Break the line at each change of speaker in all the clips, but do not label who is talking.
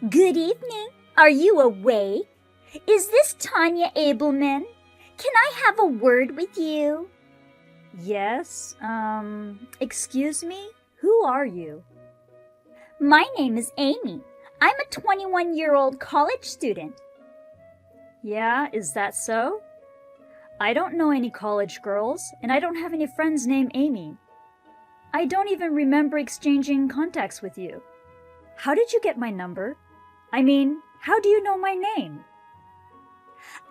Good evening. Are you awake? Is this Tanya Abelman? Can I have a word with you?
Yes, excuse me? Who are you?
My name is Amy. I'm a 21-year-old college student.
Yeah, is that so? I don't know any college girls, and I don't have any friends named Amy. I don't even remember exchanging contacts with you. How did you get my number? I mean, how do you know my name?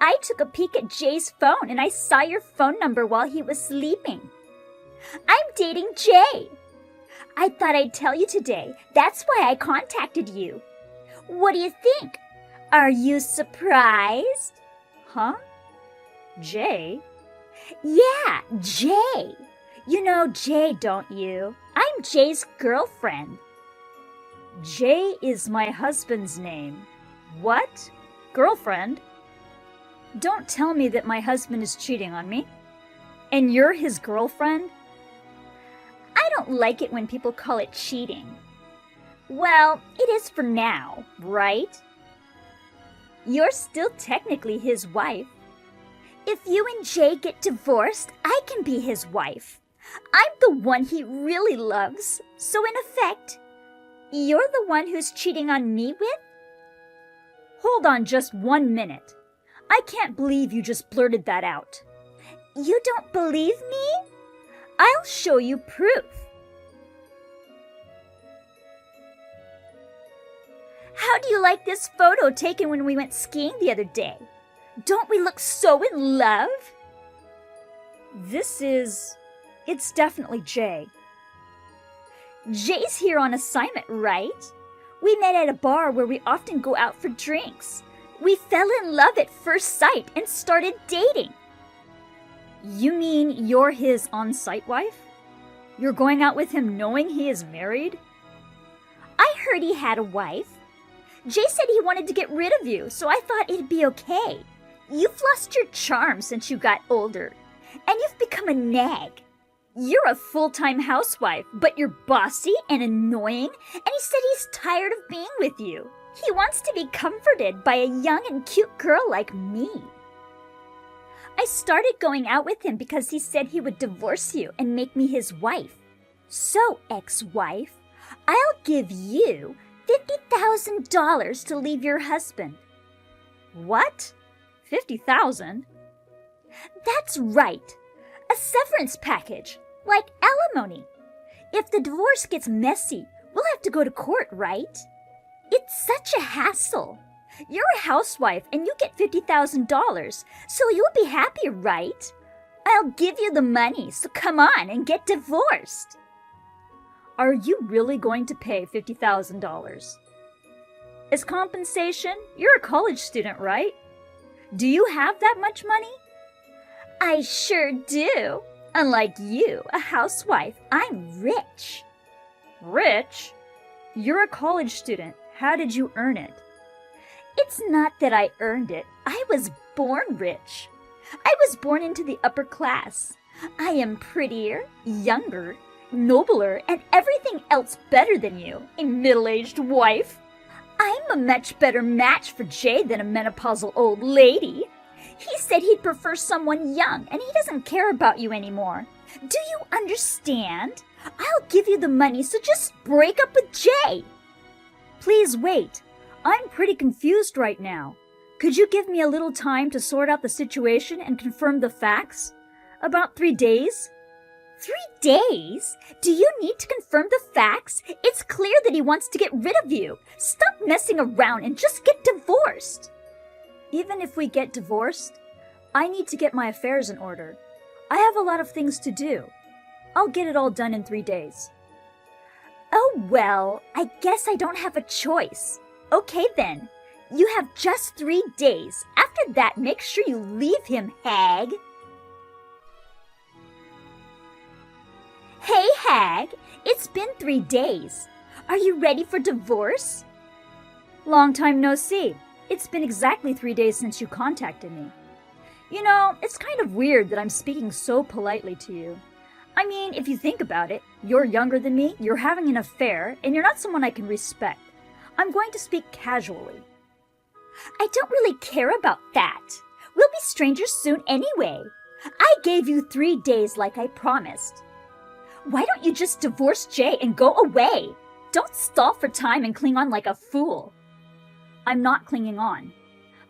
I took a peek at Jay's phone and I saw your phone number while he was sleeping. I'm dating Jay. I thought I'd tell you today. That's why I contacted you. What do you think? Are you surprised?
Huh? Jay?
Yeah, Jay. You know Jay, don't you? I'm Jay's girlfriend.
Jay is my husband's name. What? Girlfriend? Don't tell me that my husband is cheating on me. And you're his girlfriend?
I don't like it when people call it cheating. Well, it is for now, right? You're still technically his wife. If you and Jay get divorced, I can be his wife. I'm the one he really loves. So in effect, you're the one who's cheating on me with?
Hold on just 1 minute. I can't believe you just blurted that out.
You don't believe me? I'll show you proof. How do you like this photo taken when we went skiing the other day? Don't we look so in love?
It's definitely Jay.
Jay's here on assignment, right? We met at a bar where we often go out for drinks. We fell in love at first sight and started dating.
You mean you're his on-site wife? You're going out with him knowing he is married?
I heard he had a wife. Jay said he wanted to get rid of you, so I thought it'd be okay. You've lost your charm since you got older, and you've become a nag. You're a full-time housewife, but you're bossy and annoying, and he said he's tired of being with you. He wants to be comforted by a young and cute girl like me. I started going out with him because he said he would divorce you and make me his wife. So, ex-wife, I'll give you $50,000 to leave your husband.
What? 50,000?
That's right. A severance package, like alimony. If the divorce gets messy, we'll have to go to court, right? It's such a hassle. You're a housewife and you get $50,000, so you'll be happy, right? I'll give you the money, so come on and get divorced.
Are you really going to pay $50,000? As compensation, you're a college student, right? Do you have that much money?
I sure do. Unlike you, a housewife, I'm rich.
Rich? You're a college student. How did you earn it?
It's not that I earned it. I was born rich. I was born into the upper class. I am prettier, younger, nobler, and everything else better than you, a middle-aged wife. I'm a much better match for Jay than a menopausal old lady. He said he'd prefer someone young, and he doesn't care about you anymore. Do you understand? I'll give you the money, so just break up with Jay.
Please wait. I'm pretty confused right now. Could you give me a little time to sort out the situation and confirm the facts? About 3 days?
3 days? Do you need to confirm the facts? It's clear that he wants to get rid of you. Stop messing around and just get divorced.
Even if we get divorced, I need to get my affairs in order. I have a lot of things to do. I'll get it all done in 3 days.
Oh, well, I guess I don't have a choice. Okay then, you have just 3 days. After that, make sure you leave him, hag. Hey, hag, it's been 3 days. Are you ready for divorce?
Long time no see. It's been exactly 3 days since you contacted me. You know, it's kind of weird that I'm speaking so politely to you. I mean, if you think about it, you're younger than me, you're having an affair, and you're not someone I can respect. I'm going to speak casually.
I don't really care about that. We'll be strangers soon anyway. I gave you 3 days like I promised. Why don't you just divorce Jay and go away? Don't stall for time and cling on like a fool.
I'm not clinging on.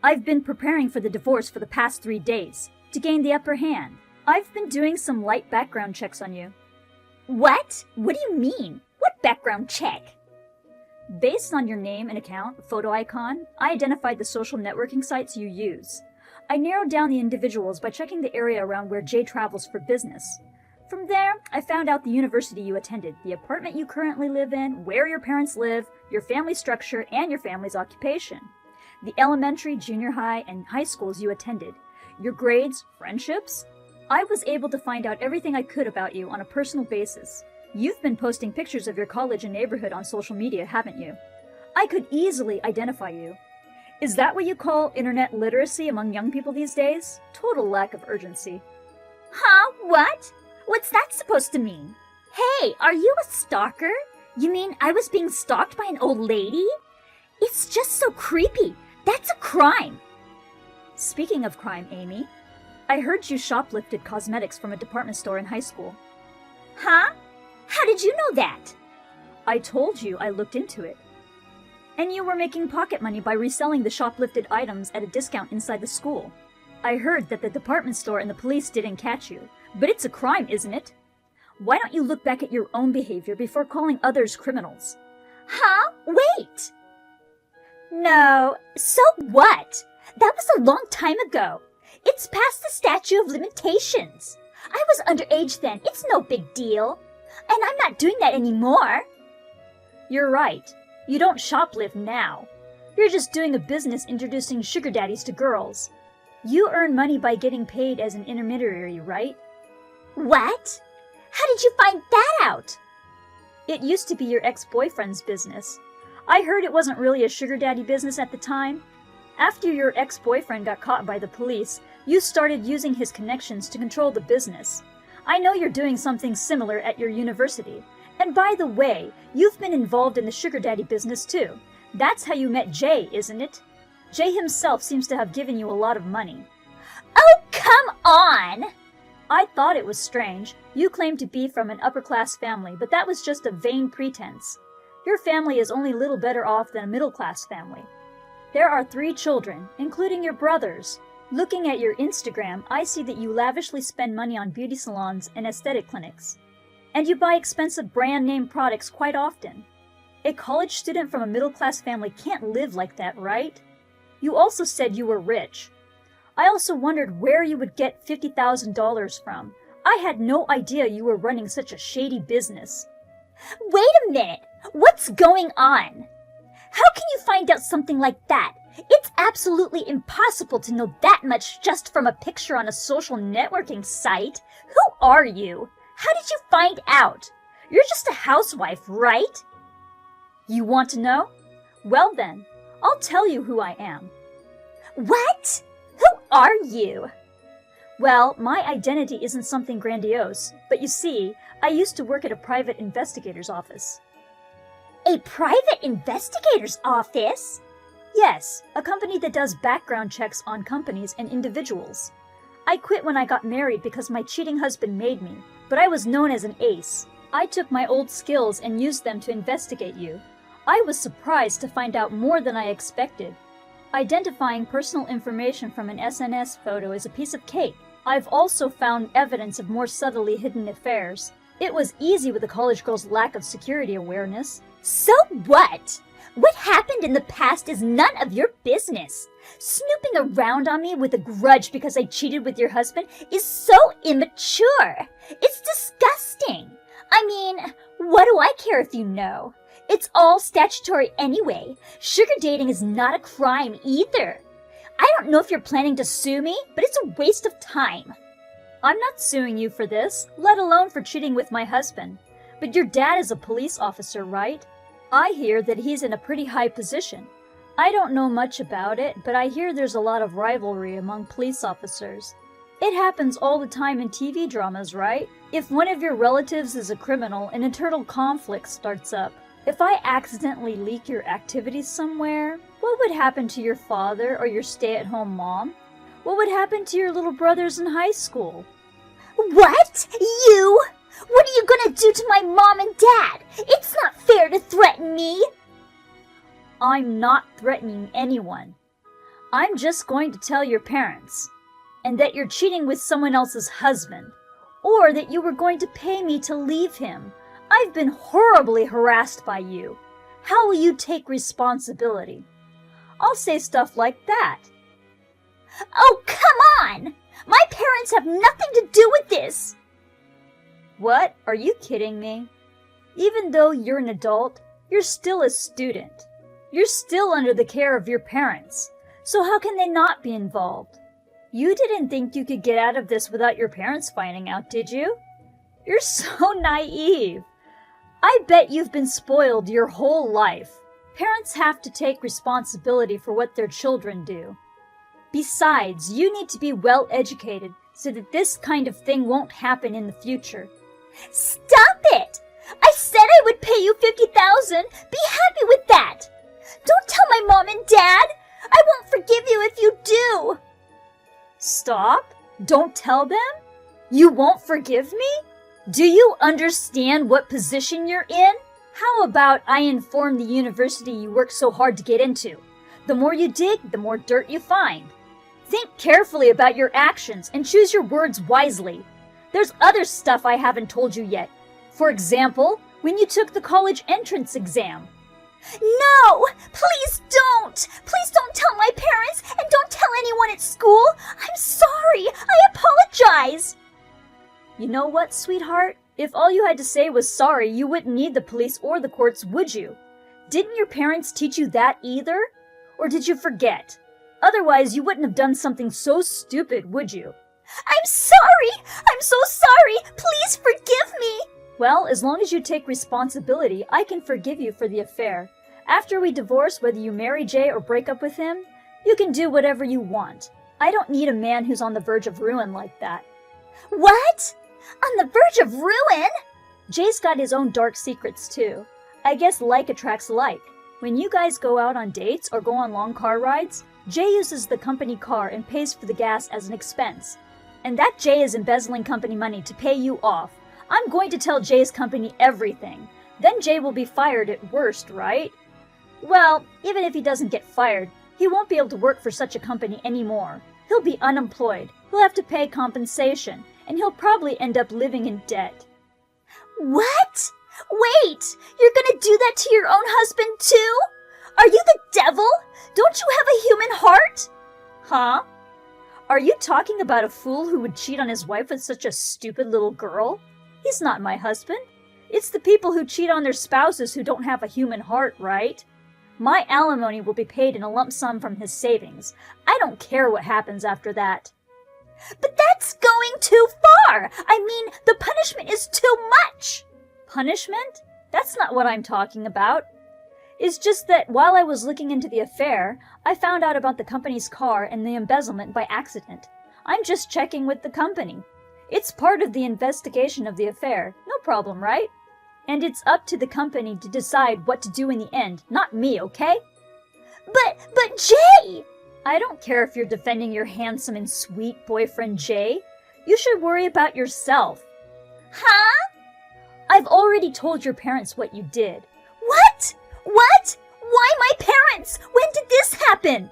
I've been preparing for the divorce for the past 3 days to gain the upper hand. I've been doing some light background checks on you.
What? What do you mean? What background check?
Based on your name and account, photo icon, I identified the social networking sites you use. I narrowed down the individuals by checking the area around where Jay travels for business. From there, I found out the university you attended, the apartment you currently live in, where your parents live, your family structure, and your family's occupation. The elementary, junior high, and high schools you attended, your grades, friendships. I was able to find out everything I could about you on a personal basis. You've been posting pictures of your college and neighborhood on social media, haven't you? I could easily identify you. Is that what you call internet literacy among young people these days? Total lack of urgency.
Huh? What? What's that supposed to mean? Hey, are you a stalker? You mean I was being stalked by an old lady? It's just so creepy. That's a crime.
Speaking of crime, Amy, I heard you shoplifted cosmetics from a department store in high school.
Huh? How did you know that?
I told you I looked into it. And you were making pocket money by reselling the shoplifted items at a discount inside the school. I heard that the department store and the police didn't catch you, but it's a crime, isn't it? Why don't you look back at your own behavior before calling others criminals?
Huh? Wait! No, so what? That was a long time ago. It's past the statute of limitations. I was underage then. It's no big deal. And I'm not doing that anymore.
You're right. You don't shoplift now. You're just doing a business introducing sugar daddies to girls. You earn money by getting paid as an intermediary, right?
What? How did you find that out?
It used to be your ex-boyfriend's business. I heard it wasn't really a sugar daddy business at the time. After your ex-boyfriend got caught by the police, you started using his connections to control the business. I know you're doing something similar at your university. And by the way, you've been involved in the sugar daddy business too. That's how you met Jay, isn't it? Jay himself seems to have given you a lot of money.
Oh, come on!
I thought it was strange. You claimed to be from an upper-class family, but that was just a vain pretense. Your family is only a little better off than a middle-class family. There are 3 children, including your brothers. Looking at your Instagram, I see that you lavishly spend money on beauty salons and aesthetic clinics. And you buy expensive brand-name products quite often. A college student from a middle-class family can't live like that, right? You also said you were rich. I also wondered where you would get $50,000 from. I had no idea you were running such a shady business.
Wait a minute! What's going on? How can you find out something like that? It's absolutely impossible to know that much just from a picture on a social networking site. Who are you? How did you find out? You're just a housewife, right?
You want to know? Well then, I'll tell you who I am.
What? Who are you?
Well, my identity isn't something grandiose, but you see, I used to work at a private investigator's office.
A private investigator's office?
Yes, a company that does background checks on companies and individuals. I quit when I got married because my cheating husband made me, but I was known as an ace. I took my old skills and used them to investigate you. I was surprised to find out more than I expected. Identifying personal information from an SNS photo is a piece of cake. I've also found evidence of more subtly hidden affairs. It was easy with a college girl's lack of security awareness.
So what? What happened in the past is none of your business. Snooping around on me with a grudge because I cheated with your husband is so immature. It's disgusting. I mean, what do I care if you know? It's all statutory anyway. Sugar dating is not a crime either. I don't know if you're planning to sue me, but it's a waste of time.
I'm not suing you for this, let alone for cheating with my husband. But your dad is a police officer, right? I hear that he's in a pretty high position. I don't know much about it, but I hear there's a lot of rivalry among police officers. It happens all the time in TV dramas, right? If one of your relatives is a criminal, an internal conflict starts up. If I accidentally leak your activities somewhere, what would happen to your father or your stay-at-home mom? What would happen to your little brothers in high school?
What? You? What are you gonna do to my mom and dad? It's not fair to threaten me.
I'm not threatening anyone. I'm just going to tell your parents. And that you're cheating with someone else's husband. Or that you were going to pay me to leave him. I've been horribly harassed by you. How will you take responsibility? I'll say stuff like that.
Oh, come on! My parents have nothing to do with this!
What? Are you kidding me? Even though you're an adult, you're still a student. You're still under the care of your parents. So how can they not be involved? You didn't think you could get out of this without your parents finding out, did you? You're so naive. I bet you've been spoiled your whole life. Parents have to take responsibility for what their children do. Besides, you need to be well educated so that this kind of thing won't happen in the future.
Stop it! I said I would pay you $50,000. Be happy with that. Don't tell my mom and dad. I won't forgive you if you do.
Stop? Don't tell them? You won't forgive me? Do you understand what position you're in? How about I inform the university you worked so hard to get into? The more you dig, the more dirt you find. Think carefully about your actions and choose your words wisely. There's other stuff I haven't told you yet. For example, when you took the college entrance exam.
No! Please don't! Please don't tell my parents and don't tell anyone at school! I'm sorry! I apologize!
You know what, sweetheart? If all you had to say was sorry, you wouldn't need the police or the courts, would you? Didn't your parents teach you that either? Or did you forget? Otherwise, you wouldn't have done something so stupid, would you?
I'm sorry! I'm so sorry! Please forgive me!
Well, as long as you take responsibility, I can forgive you for the affair. After we divorce, whether you marry Jay or break up with him, you can do whatever you want. I don't need a man who's on the verge of ruin like that.
What? On the verge of ruin?
Jay's got his own dark secrets, too. I guess like attracts like. When you guys go out on dates or go on long car rides, Jay uses the company car and pays for the gas as an expense. And that Jay is embezzling company money to pay you off. I'm going to tell Jay's company everything. Then Jay will be fired at worst, right? Well, even if he doesn't get fired, he won't be able to work for such a company anymore. He'll be unemployed, he'll have to pay compensation, and he'll probably end up living in debt.
What? Wait! You're gonna do that to your own husband too? Are you the devil? Don't you have a human heart?
Huh? Are you talking about a fool who would cheat on his wife with such a stupid little girl? He's not my husband. It's the people who cheat on their spouses who don't have a human heart, right? My alimony will be paid in a lump sum from his savings. I don't care what happens after that.
But that's going too far! I mean, the punishment is too much!
Punishment? That's not what I'm talking about. It's just that while I was looking into the affair, I found out about the company's car and the embezzlement by accident. I'm just checking with the company. It's part of the investigation of the affair. No problem, right? And it's up to the company to decide what to do in the end, not me, okay?
But Jay!
I don't care if you're defending your handsome and sweet boyfriend Jay. You should worry about yourself.
Huh?
I've already told your parents what you did.
What? What? Why my parents? When did this happen?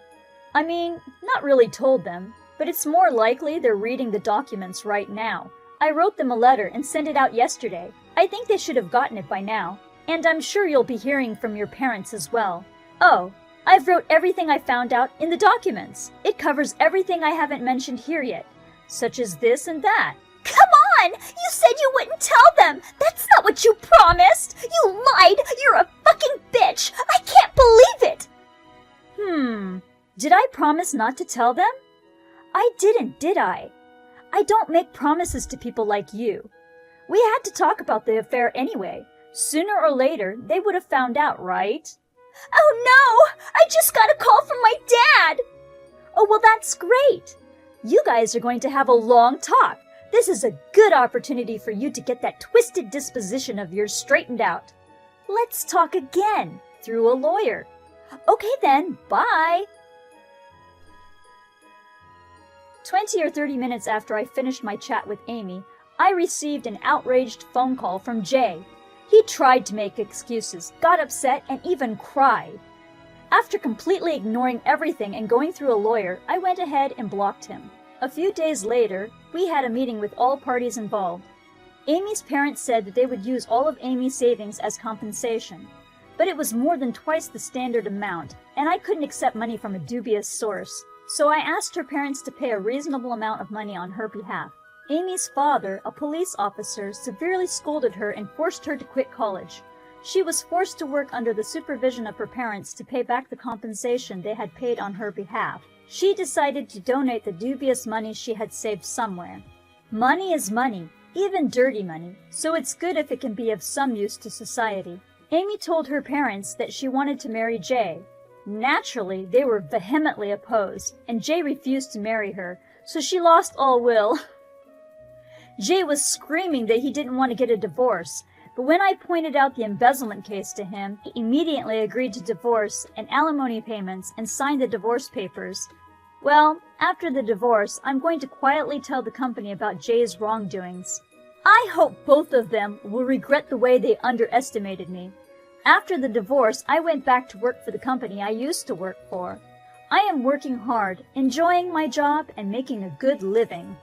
I mean, not really told them, but it's more likely they're reading the documents right now. I wrote them a letter and sent it out yesterday. I think they should have gotten it by now. And I'm sure you'll be hearing from your parents as well. Oh, I've wrote everything I found out in the documents. It covers everything I haven't mentioned here yet, such as this and that.
Come on! You said you wouldn't tell them! That's not what you promised! You lied! You're a fucking bitch! I can't believe it!
Did I promise not to tell them? I didn't, did I? I don't make promises to people like you. We had to talk about the affair anyway. Sooner or later, they would have found out, right?
Oh no! I just got a call from my dad!
Oh, well, that's great. You guys are going to have a long talk. This is a good opportunity for you to get that twisted disposition of yours straightened out. Let's talk again, through a lawyer. Okay then, bye! 20 or 30 minutes after I finished my chat with Amy, I received an outraged phone call from Jay. He tried to make excuses, got upset, and even cried. After completely ignoring everything and going through a lawyer, I went ahead and blocked him. A few days later, we had a meeting with all parties involved. Amy's parents said that they would use all of Amy's savings as compensation, but it was more than twice the standard amount, and I couldn't accept money from a dubious source. So I asked her parents to pay a reasonable amount of money on her behalf. Amy's father, a police officer, severely scolded her and forced her to quit college. She was forced to work under the supervision of her parents to pay back the compensation they had paid on her behalf. She decided to donate the dubious money she had saved somewhere. Money is money, even dirty money, so it's good if it can be of some use to society. Amy told her parents that she wanted to marry Jay. Naturally, they were vehemently opposed, and Jay refused to marry her, so she lost all will. Jay was screaming that he didn't want to get a divorce, but when I pointed out the embezzlement case to him, he immediately agreed to divorce and alimony payments and signed the divorce papers. Well, after the divorce, I'm going to quietly tell the company about Jay's wrongdoings. I hope both of them will regret the way they underestimated me. After the divorce, I went back to work for the company I used to work for. I am working hard, enjoying my job, and making a good living.